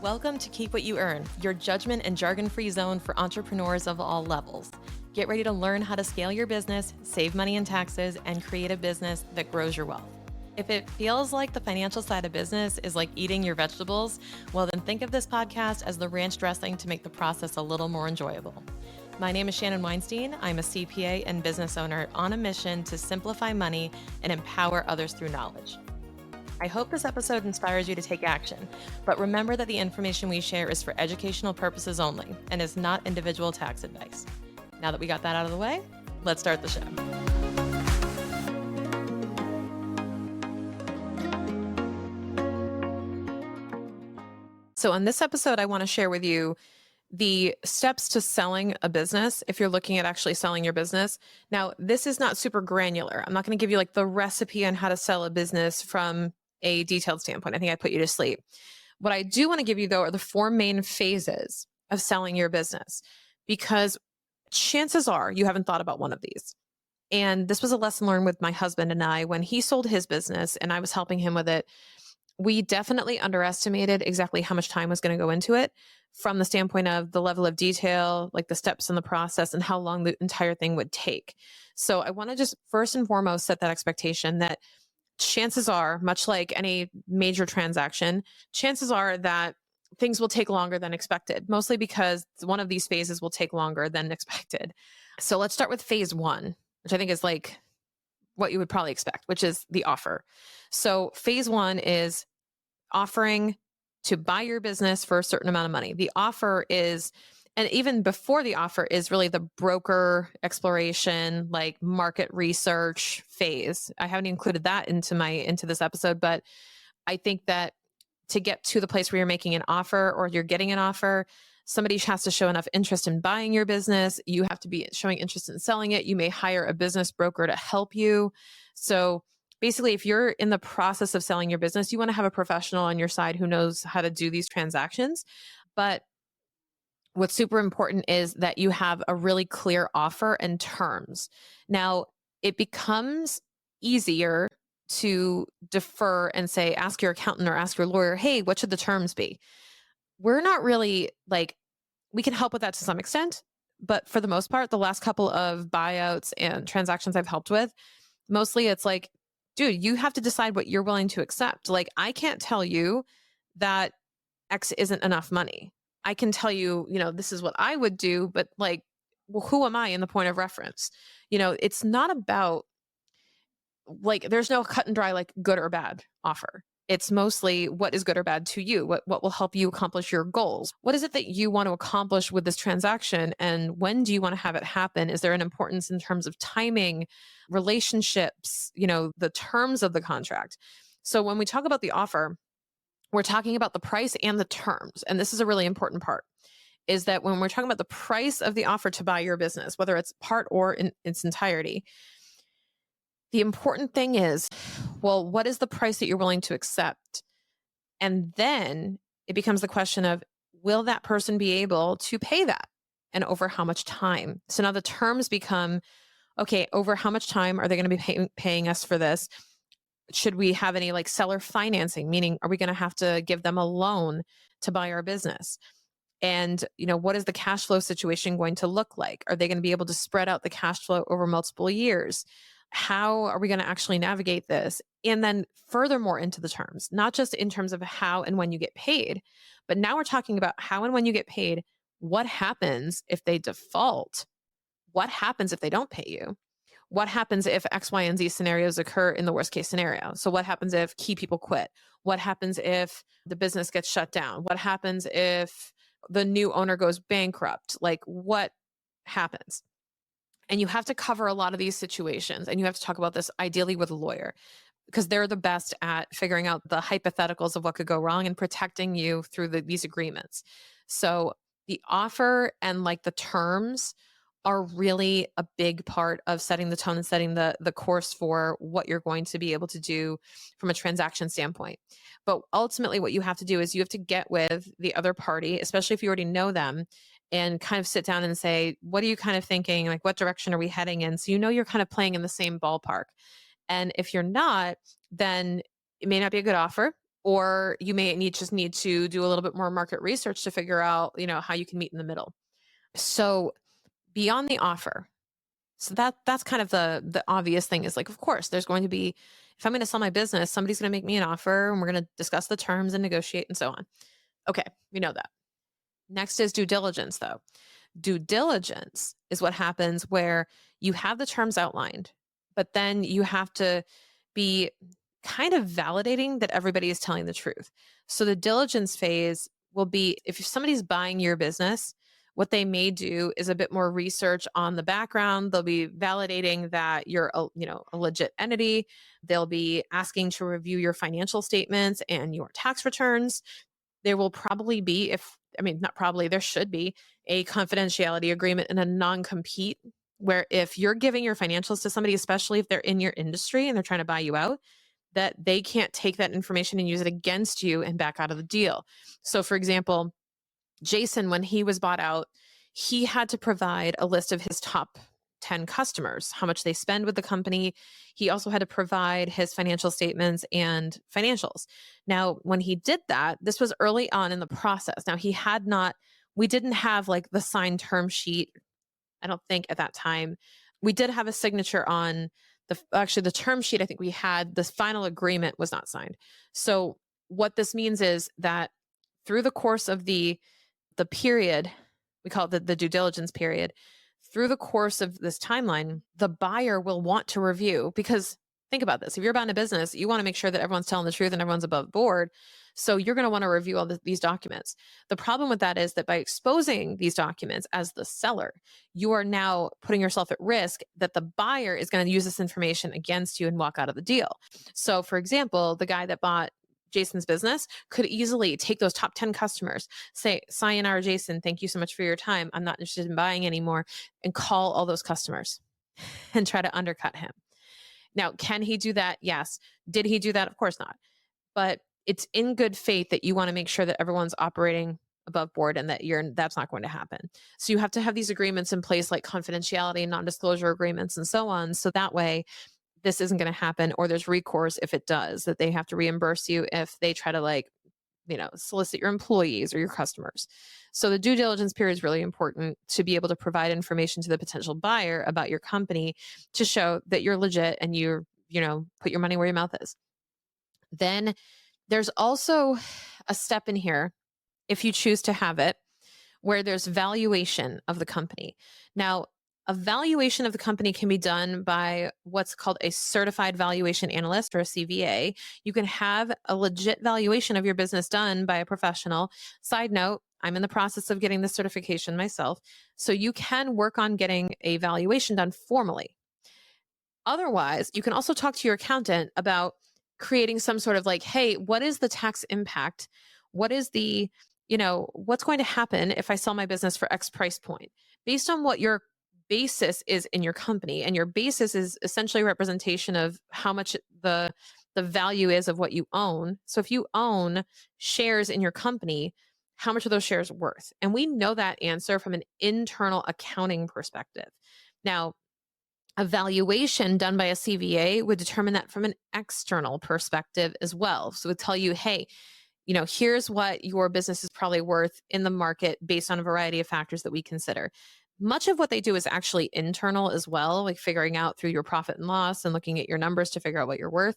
Welcome to Keep What You Earn, your judgment and jargon-free zone for entrepreneurs of all levels. Get ready to learn how to scale your business, save money in taxes, and create a business that grows your wealth. If it feels like the financial side of business is like eating your vegetables, well, then think of this podcast as the ranch dressing to make the process a little more enjoyable. My name is Shannon Weinstein. I'm a CPA and business owner on a mission to simplify money and empower others through knowledge. I hope this episode inspires you to take action, but remember that the information we share is for educational purposes only and is not individual tax advice. Now that we got that out of the way, let's start the show. So on this episode, I want to share with you the steps to selling a business if you're looking at actually selling your business. Now, this is not super granular. I'm not going to give you like the recipe on how to sell a business from a detailed standpoint. I think I put you to sleep. What I do want to give you, though, are the 4 main phases of selling your business, because chances are you haven't thought about one of these. And this was a lesson learned with my husband and I when he sold his business and I was helping him with it. We definitely underestimated exactly how much time was going to go into it from the standpoint of the level of detail, like the steps in the process and how long the entire thing would take. So I want to just first and foremost set that expectation that chances are, much like any major transaction, chances are that things will take longer than expected, mostly because one of these phases will take longer than expected. So let's start with phase 1, which I think is like what you would probably expect, which is the offer. So phase 1 is offering to buy your business for a certain amount of money. The offer is, and even before the offer is really the broker exploration, like market research phase. I haven't included that into this episode, but I think that to get to the place where you're making an offer or you're getting an offer, somebody has to show enough interest in buying your business. You have to be showing interest in selling it. You may hire a business broker to help you. So basically, if you're in the process of selling your business, you want to have a professional on your side who knows how to do these transactions. But what's super important is that you have a really clear offer and terms. Now, it becomes easier to defer and say, ask your accountant or ask your lawyer, hey, what should the terms be? We're not really like, we can help with that to some extent, but for the most part, the last couple of buyouts and transactions I've helped with, mostly it's like, dude, you have to decide what you're willing to accept. Like, I can't tell you that X isn't enough money. I can tell you, this is what I would do, but like, well, who am I in the point of reference? It's not about like, there's no cut and dry, like good or bad offer. It's mostly what is good or bad to you, what will help you accomplish your goals. What is it that you want to accomplish with this transaction? And when do you want to have it happen? Is there an importance in terms of timing, relationships, the terms of the contract? So when we talk about the offer, we're talking about the price and the terms. And this is a really important part, is that when we're talking about the price of the offer to buy your business, whether it's part or in its entirety, the important thing is, well, what is the price that you're willing to accept? And then it becomes the question of, will that person be able to pay that? And over how much time? So now the terms become, okay, over how much time are they going to be paying us for this? Should we have any like seller financing? Meaning, are we going to have to give them a loan to buy our business? And, what is the cash flow situation going to look like? Are they going to be able to spread out the cash flow over multiple years? How are we going to actually navigate this? And then furthermore into the terms, not just in terms of how and when you get paid, but now we're talking about how and when you get paid. What happens if they default? What happens if they don't pay you? What happens if X, Y, and Z scenarios occur in the worst case scenario? So what happens if key people quit? What happens if the business gets shut down? What happens if the new owner goes bankrupt? Like, what happens? And you have to cover a lot of these situations, and you have to talk about this ideally with a lawyer, because they're the best at figuring out the hypotheticals of what could go wrong and protecting you through these agreements. So the offer and like the terms are really a big part of setting the tone and setting the course for what you're going to be able to do from a transaction standpoint. But ultimately what you have to do is you have to get with the other party, especially if you already know them, and kind of sit down and say, what are you kind of thinking? Like, what direction are we heading in? So you're kind of playing in the same ballpark. And if you're not, then it may not be a good offer. or you may just need to do a little bit more market research to figure out, how you can meet in the middle. So beyond the offer, so that's kind of the obvious thing is like, of course, there's going to be, if I'm going to sell my business, somebody's going to make me an offer and we're going to discuss the terms and negotiate and so on. Okay, we know that. Next is due diligence, though. Due diligence is what happens where you have the terms outlined, but then you have to be kind of validating that everybody is telling the truth. So the diligence phase will be if somebody's buying your business, what they may do is a bit more research on the background. They'll be validating that you're a legit entity. They'll be asking to review your financial statements and your tax returns. There will probably be, not probably, there should be a confidentiality agreement and a non-compete where if you're giving your financials to somebody, especially if they're in your industry and they're trying to buy you out, that they can't take that information and use it against you and back out of the deal. So for example, Jason, when he was bought out, he had to provide a list of his top 10 customers, how much they spend with the company. He also had to provide his financial statements and financials. Now, when he did that, this was early on in the process. Now, we didn't have like the signed term sheet. I don't think at that time. We did have a signature on the term sheet. I think we had the final agreement was not signed. So what this means is that through the course of the period, we call it the due diligence period, through the course of this timeline, the buyer will want to review because think about this. If you're buying a business, you want to make sure that everyone's telling the truth and everyone's above board. So you're going to want to review all these documents. The problem with that is that by exposing these documents as the seller, you are now putting yourself at risk that the buyer is going to use this information against you and walk out of the deal. So for example, the guy that bought Jason's business could easily take those top 10 customers, say, sayonara, Jason, thank you so much for your time. I'm not interested in buying anymore, and call all those customers and try to undercut him. Now, can he do that? Yes. Did he do that? Of course not. But it's in good faith that you want to make sure that everyone's operating above board and that that's not going to happen. So you have to have these agreements in place like confidentiality, non-disclosure agreements, and so on. So that way this isn't going to happen, or there's recourse if it does, that they have to reimburse you if they try to solicit your employees or your customers. So the due diligence period is really important to be able to provide information to the potential buyer about your company to show that you're legit and put your money where your mouth is. Then there's also a step in here, if you choose to have it, where there's valuation of the company. Now, a valuation of the company can be done by what's called a certified valuation analyst or a CVA. You can have a legit valuation of your business done by a professional. Side note, I'm in the process of getting this certification myself. So you can work on getting a valuation done formally. Otherwise, you can also talk to your accountant about creating some sort of hey, what is the tax impact? What is what's going to happen if I sell my business for X price point? Based on what your basis is in your company, and your basis is essentially a representation of how much the value is of what you own. So if you own shares in your company, how much are those shares worth? And we know that answer from an internal accounting perspective. Now, a valuation done by a CVA would determine that from an external perspective as well. So it would tell you, hey, here's what your business is probably worth in the market based on a variety of factors that we consider. Much of what they do is actually internal as well, like figuring out through your profit and loss and looking at your numbers to figure out what you're worth.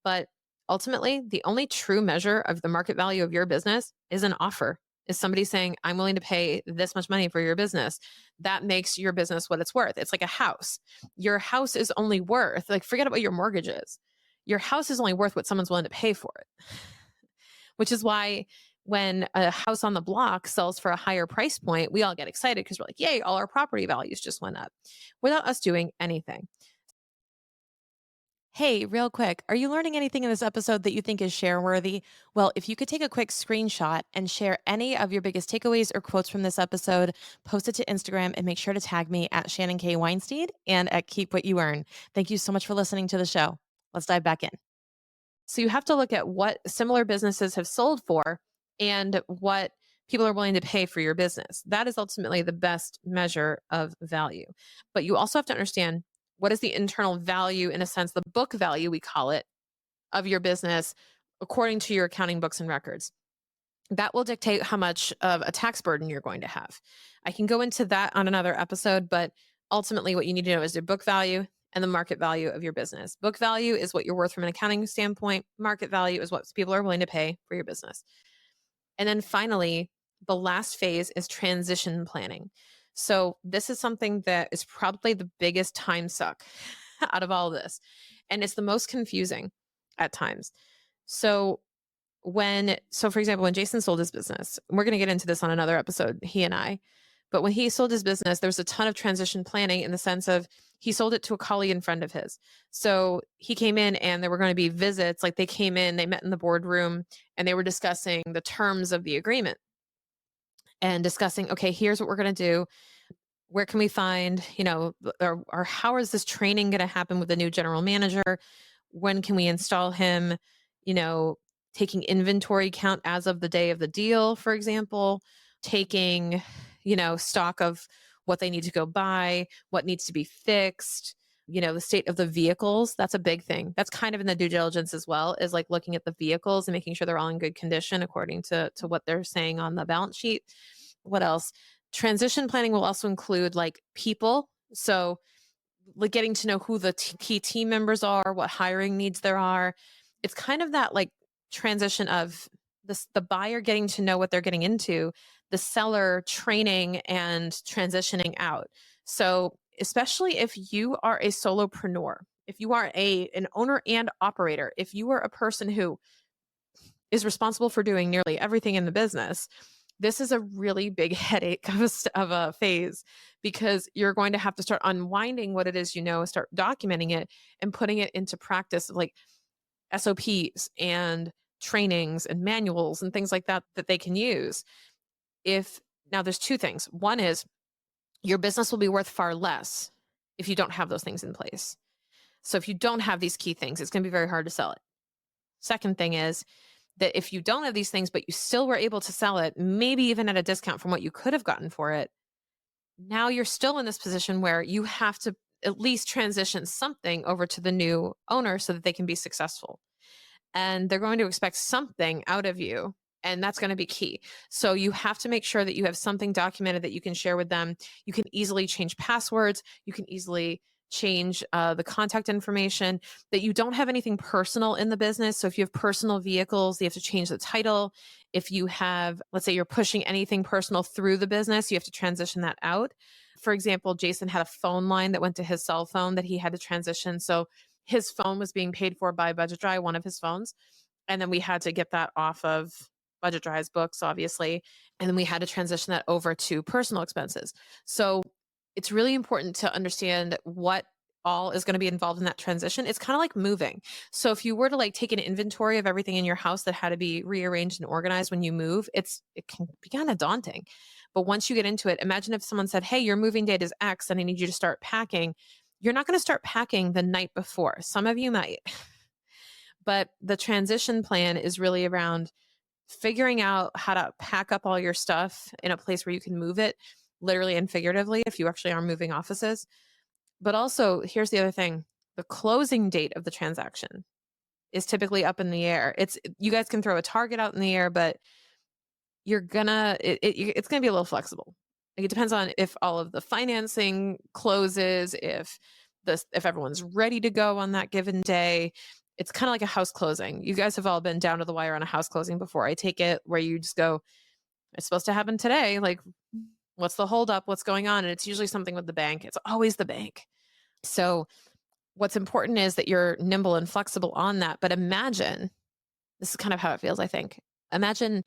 But ultimately, the only true measure of the market value of your business is an offer. Is somebody saying, I'm willing to pay this much money for your business. That makes your business what it's worth. It's like a house. Your house is only worth, forget about your mortgage is. Your house is only worth what someone's willing to pay for it. Which is why when a house on the block sells for a higher price point, we all get excited because we're like, yay, all our property values just went up without us doing anything. Hey, real quick, are you learning anything in this episode that you think is share worthy? Well, if you could take a quick screenshot and share any of your biggest takeaways or quotes from this episode, post it to Instagram and make sure to tag me at Shannon K. Weinstein and at Keep What You Earn. Thank you so much for listening to the show. Let's dive back in. So you have to look at what similar businesses have sold for and what people are willing to pay for your business. That is ultimately the best measure of value. But you also have to understand what is the internal value, in a sense, the book value, we call it, of your business according to your accounting books and records. That will dictate how much of a tax burden you're going to have. I can go into that on another episode, but ultimately what you need to know is the book value and the market value of your business. Book value is what you're worth from an accounting standpoint. Market value is what people are willing to pay for your business. And then finally, the last phase is transition planning. So this is something that is probably the biggest time suck out of all of this. And it's the most confusing at times. So for example, when Jason sold his business, we're going to get into this on another episode, he and I, but when he sold his business, there was a ton of transition planning in the sense of he sold it to a colleague and friend of his. So he came in and there were going to be visits. Like they came in, they met in the boardroom and they were discussing the terms of the agreement and discussing, okay, here's what we're going to do. Where can we find, or how is this training going to happen with the new general manager? When can we install him? Taking inventory count as of the day of the deal, for example, taking, stock of what they need to go buy, what needs to be fixed, the state of the vehicles. That's a big thing. That's kind of in the due diligence as well, is like looking at the vehicles and making sure they're all in good condition according to what they're saying on the balance sheet. What else? Transition planning will also include like people. So like getting to know who the key team members are, what hiring needs there are. It's kind of that like transition of the buyer getting to know what they're getting into, the seller training and transitioning out. So especially if you are a solopreneur, if you are an owner and operator, if you are a person who is responsible for doing nearly everything in the business, this is a really big headache of a phase, because you're going to have to start unwinding what it is, start documenting it and putting it into practice, like SOPs and trainings and manuals and things like that they can use. Now there's two things. One is your business will be worth far less if you don't have those things in place. So if you don't have these key things, it's going to be very hard to sell it. Second thing is that if you don't have these things, but you still were able to sell it, maybe even at a discount from what you could have gotten for it, now you're still in this position where you have to at least transition something over to the new owner so that they can be successful. And they're going to expect something out of you. And that's going to be key. So you have to make sure that you have something documented that you can share with them. You can easily change passwords. You can easily change the contact information, that you don't have anything personal in the business. So if you have personal vehicles, you have to change the title. If you have, let's say you're pushing anything personal through the business, you have to transition that out. For example, Jason had a phone line that went to his cell phone that he had to transition. So his phone was being paid for by Budget Dry, one of his phones. And then we had to get that off of Budget Dry's books, obviously. And then we had to transition that over to personal expenses. So it's really important to understand what all is going to be involved in that transition. It's kind of like moving. So if you were to like take an inventory of everything in your house that had to be rearranged and organized when you move, it can be kind of daunting. But once you get into it, imagine if someone said, hey, your moving date is X and I need you to start packing. You're not going to start packing the night before. Some of you might. But the transition plan is really around figuring out how to pack up all your stuff in a place where you can move it, literally and figuratively, if you actually are moving offices. But also, here's the other thing. The closing date of the transaction is typically up in the air. You guys can throw a target out in the air, but it's gonna be a little flexible. Like, it depends on if all of the financing closes, if everyone's ready to go on that given day. It's kind of like a house closing. You guys have all been down to the wire on a house closing before. I take it where you just go, it's supposed to happen today. Like, what's the holdup? What's going on? And it's usually something with the bank. It's always the bank. So what's important is that you're nimble and flexible on that. But imagine, this is kind of how it feels, I think. Imagine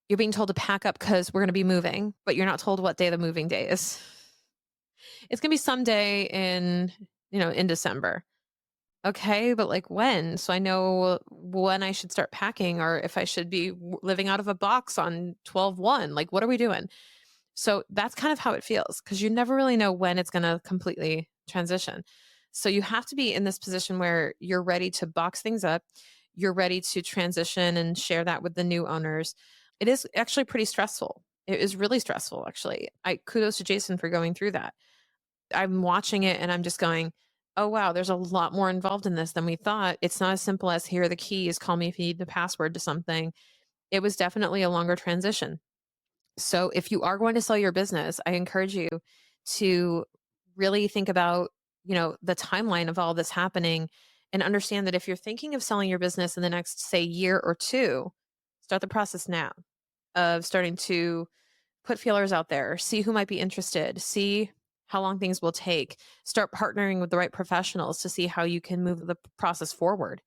you're being told to pack up because we're going to be moving, but you're not told what day the moving day is. It's going to be someday in December. Okay, but like when? So I know when I should start packing, or if I should be living out of a box on 12/1. Like, what are we doing? So that's kind of how it feels, because you never really know when it's going to completely transition. So you have to be in this position where you're ready to box things up. You're ready to transition and share that with the new owners. It is actually pretty stressful. It is really stressful, actually. Kudos to Jason for going through that. I'm watching it and I'm just going, oh, wow, there's a lot more involved in this than we thought. It's not as simple as here are the keys, call me if you need the password to something. It was definitely a longer transition. So if you are going to sell your business, I encourage you to really think about, the timeline of all this happening and understand that if you're thinking of selling your business in the next, say, year or two, start the process now of starting to put feelers out there, see who might be interested, see how long things will take, start partnering with the right professionals to see how you can move the process forward.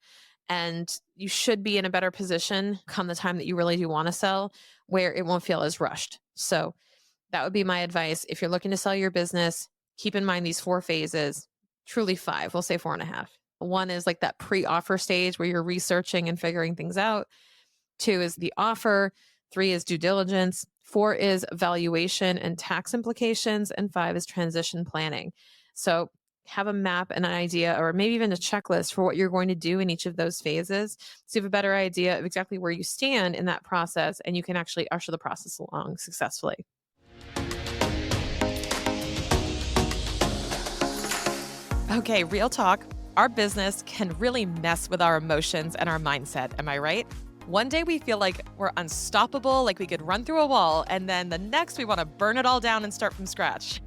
And you should be in a better position come the time that you really do want to sell, where it won't feel as rushed. So that would be my advice. If you're looking to sell your business, keep in mind these four phases, truly five, we'll say four and a half. One is like that pre offer stage where you're researching and figuring things out. Two is the offer. Three is due diligence. Four is valuation and tax implications. And five is transition planning. So have a map and an idea, or maybe even a checklist for what you're going to do in each of those phases. So you have a better idea of exactly where you stand in that process, and you can actually usher the process along successfully. Okay, real talk. Our business can really mess with our emotions and our mindset. Am I right? One day we feel like we're unstoppable, like we could run through a wall, and then the next we want to burn it all down and start from scratch.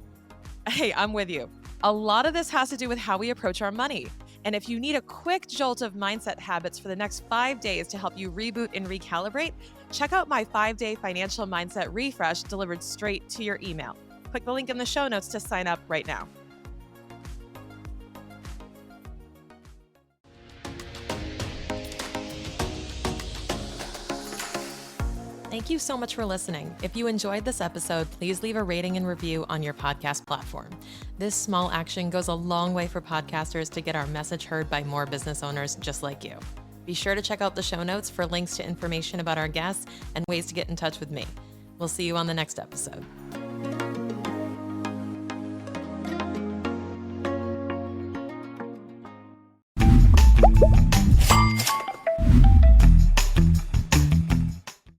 Hey, I'm with you. A lot of this has to do with how we approach our money. And if you need a quick jolt of mindset habits for the next 5 days to help you reboot and recalibrate, check out my 5-day financial mindset refresh delivered straight to your email. Click the link in the show notes to sign up right now. Thank you so much for listening. If you enjoyed this episode, please leave a rating and review on your podcast platform. This small action goes a long way for podcasters to get our message heard by more business owners just like you. Be sure to check out the show notes for links to information about our guests and ways to get in touch with me. We'll see you on the next episode.